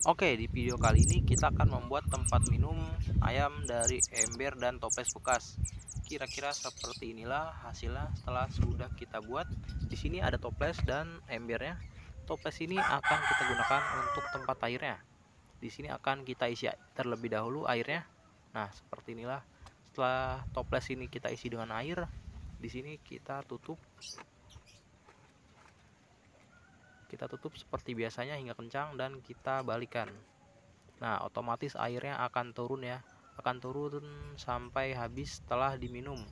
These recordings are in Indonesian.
Oke, di video kali ini kita akan membuat tempat minum ayam dari ember dan toples bekas. Kira-kira seperti inilah hasilnya setelah sudah kita buat. Di sini ada toples dan embernya. Toples ini akan kita gunakan untuk tempat airnya. Di sini akan kita isi terlebih dahulu airnya. Nah, seperti inilah. Setelah toples ini kita isi dengan air, di sini kita tutup. Kita tutup seperti biasanya hingga kencang dan kita balikan. Nah, otomatis airnya akan turun ya. Akan turun sampai habis setelah diminum.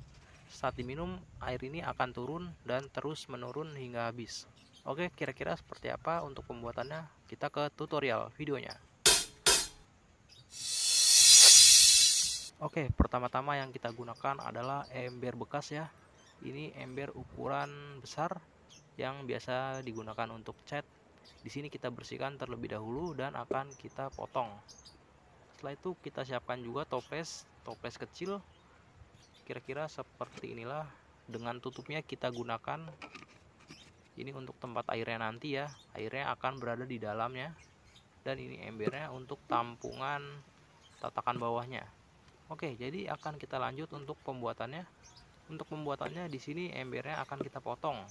Saat diminum, air ini akan turun dan terus menurun hingga habis. Oke, kira-kira seperti apa untuk pembuatannya? Kita ke tutorial videonya. Oke, pertama-tama yang kita gunakan adalah ember bekas ya. Ini ember ukuran besar yang biasa digunakan untuk cat. Di sini kita bersihkan terlebih dahulu dan akan kita potong. Setelah itu kita siapkan juga toples kecil. Kira-kira seperti inilah. Dengan tutupnya kita gunakan. Ini untuk tempat airnya nanti ya. Airnya akan berada di dalamnya. Dan ini embernya untuk tampungan tatakan bawahnya. Oke, jadi akan kita lanjut untuk pembuatannya. Untuk pembuatannya di sini embernya akan kita potong.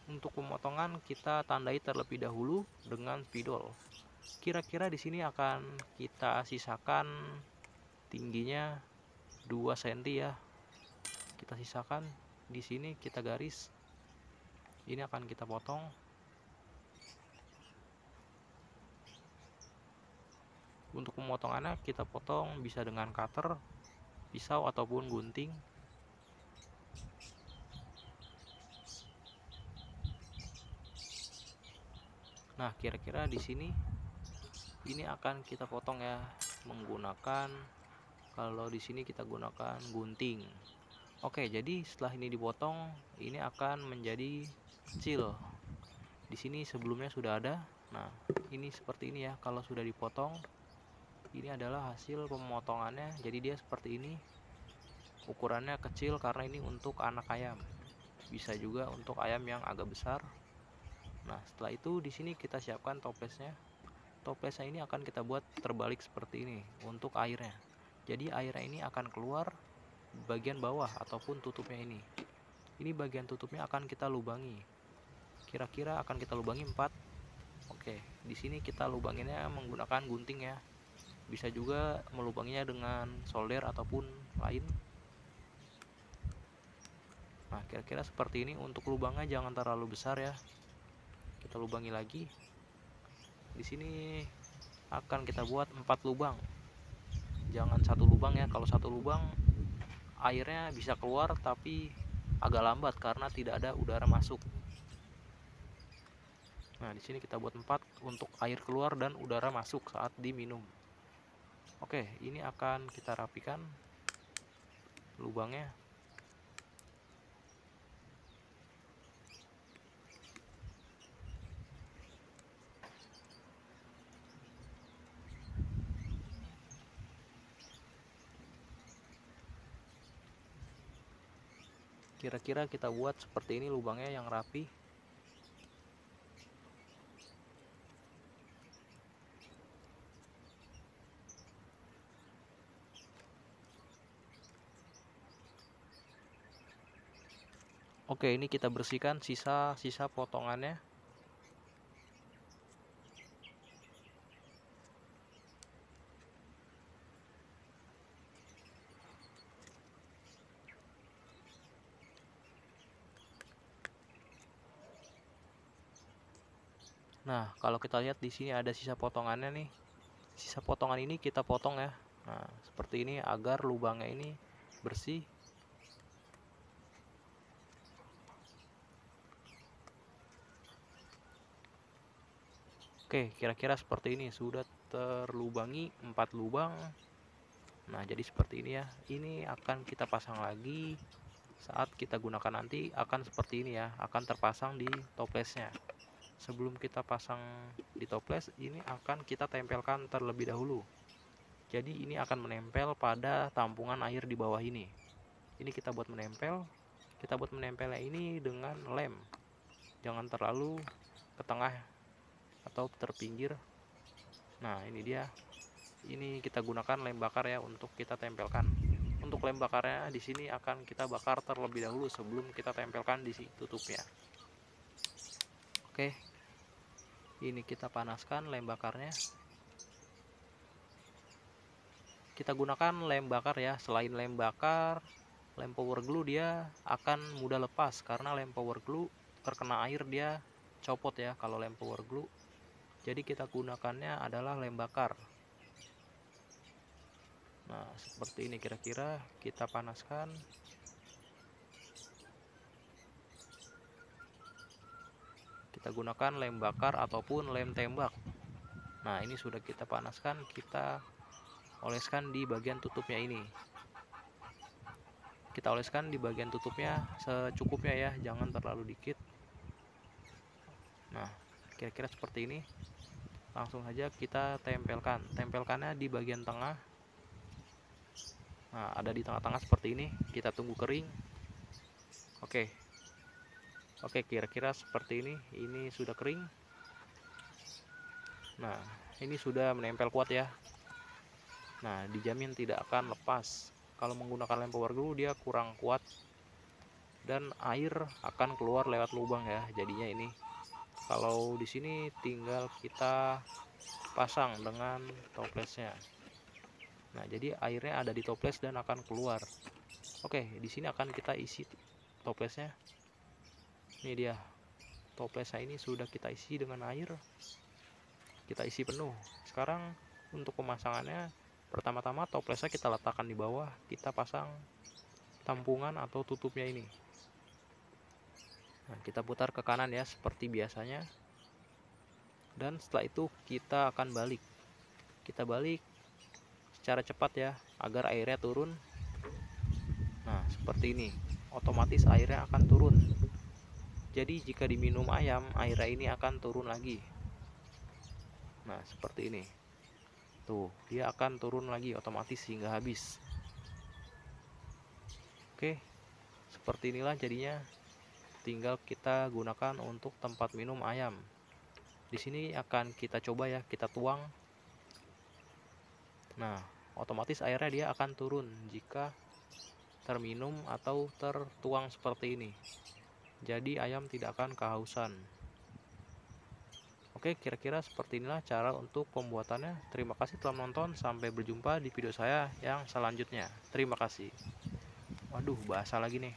Untuk pemotongan kita tandai terlebih dahulu dengan spidol. Kira-kira di sini akan kita sisakan tingginya 2 cm ya. Kita sisakan di sini, kita garis. Ini akan kita potong. Untuk pemotongannya kita potong bisa dengan cutter, pisau ataupun gunting. Nah, kira-kira di sini ini akan kita potong ya menggunakan, kalau di sini kita gunakan gunting. Oke, jadi setelah ini dipotong, ini akan menjadi kecil. Di sini sebelumnya sudah ada. Nah, ini seperti ini ya. Kalau sudah dipotong, ini adalah hasil pemotongannya. Jadi dia seperti ini. Ukurannya kecil karena ini untuk anak ayam. Bisa juga untuk ayam yang agak besar. Nah, setelah itu di sini kita siapkan toplesnya. Toplesnya ini akan kita buat terbalik seperti ini untuk airnya. Jadi airnya ini akan keluar bagian bawah ataupun tutupnya ini. Ini bagian tutupnya akan kita lubangi. Kira-kira akan kita lubangi 4. Oke, di sini kita lubanginnya menggunakan gunting ya. Bisa juga melubanginya dengan solder ataupun lain. Nah, kira-kira seperti ini. Untuk lubangnya jangan terlalu besar ya. Kita lubangi lagi. Di sini akan kita buat 4 lubang. Jangan satu lubang ya. Kalau satu lubang airnya bisa keluar tapi agak lambat karena tidak ada udara masuk. Nah, di sini kita buat 4 untuk air keluar dan udara masuk saat diminum. Oke, ini akan kita rapikan lubangnya. Kira-kira kita buat seperti ini lubangnya yang rapi. Oke, ini kita bersihkan sisa-sisa potongannya. Nah, kalau kita lihat di sini ada sisa potongannya nih. Sisa potongan ini kita potong ya. Nah, seperti ini agar lubangnya ini bersih. Oke, kira-kira seperti ini. Sudah terlubangi 4 lubang. Nah, jadi seperti ini ya. Ini akan kita pasang lagi. Saat kita gunakan nanti akan seperti ini ya. Akan terpasang di toplesnya. Sebelum kita pasang di toples, ini akan kita tempelkan terlebih dahulu. Jadi ini akan menempel pada tampungan air di bawah ini. Ini kita buat menempel. Kita buat menempelnya ini dengan lem. Jangan terlalu ke tengah atau terpinggir. Nah, ini dia. Ini kita gunakan lem bakar ya untuk kita tempelkan. Untuk lem bakarnya di sini akan kita bakar terlebih dahulu sebelum kita tempelkan di tutupnya. Oke. Ini kita panaskan lem bakarnya. Kita gunakan lem bakar ya. Selain lem bakar, lem power glue dia akan mudah lepas karena lem power glue terkena air dia copot ya kalau lem power glue. Jadi kita gunakannya adalah lem bakar. Nah, seperti ini kira-kira kita panaskan. Kita gunakan lem bakar ataupun lem tembak. Nah, ini sudah kita panaskan, kita oleskan di bagian tutupnya ini. Kita oleskan di bagian tutupnya secukupnya ya, jangan terlalu dikit. Nah, kira-kira seperti ini. Langsung saja kita tempelkan. Tempelkannya di bagian tengah. Nah, ada di tengah-tengah seperti ini. Kita tunggu kering. Oke, kira-kira seperti ini. Ini sudah kering. Nah, ini sudah menempel kuat ya. Nah, dijamin tidak akan lepas. Kalau menggunakan lem power glue dia kurang kuat dan air akan keluar lewat lubang ya. Jadinya ini. Kalau di sini tinggal kita pasang dengan toplesnya. Nah, jadi airnya ada di toples dan akan keluar. Oke, di sini akan kita isi toplesnya. Ini dia. Toplesnya ini sudah kita isi dengan air. Kita isi penuh. Sekarang untuk pemasangannya, pertama-tama toplesnya kita letakkan di bawah. Kita pasang tampungan atau tutupnya ini. Nah, kita putar ke kanan ya seperti biasanya. Dan setelah itu kita akan balik. Kita balik secara cepat ya agar airnya turun. Nah, seperti ini. Otomatis airnya akan turun. Jadi jika diminum ayam, airnya ini akan turun lagi. Nah, seperti ini. Tuh, dia akan turun lagi otomatis hingga habis. Oke. Seperti inilah jadinya. Tinggal kita gunakan untuk tempat minum ayam. Di sini akan kita coba ya, kita tuang. Nah, otomatis airnya dia akan turun jika terminum atau tertuang seperti ini. Jadi ayam tidak akan kehausan. Oke, kira-kira seperti inilah cara untuk pembuatannya. Terima kasih telah menonton. Sampai berjumpa di video saya yang selanjutnya. Terima kasih. Waduh, bahasa lagi nih.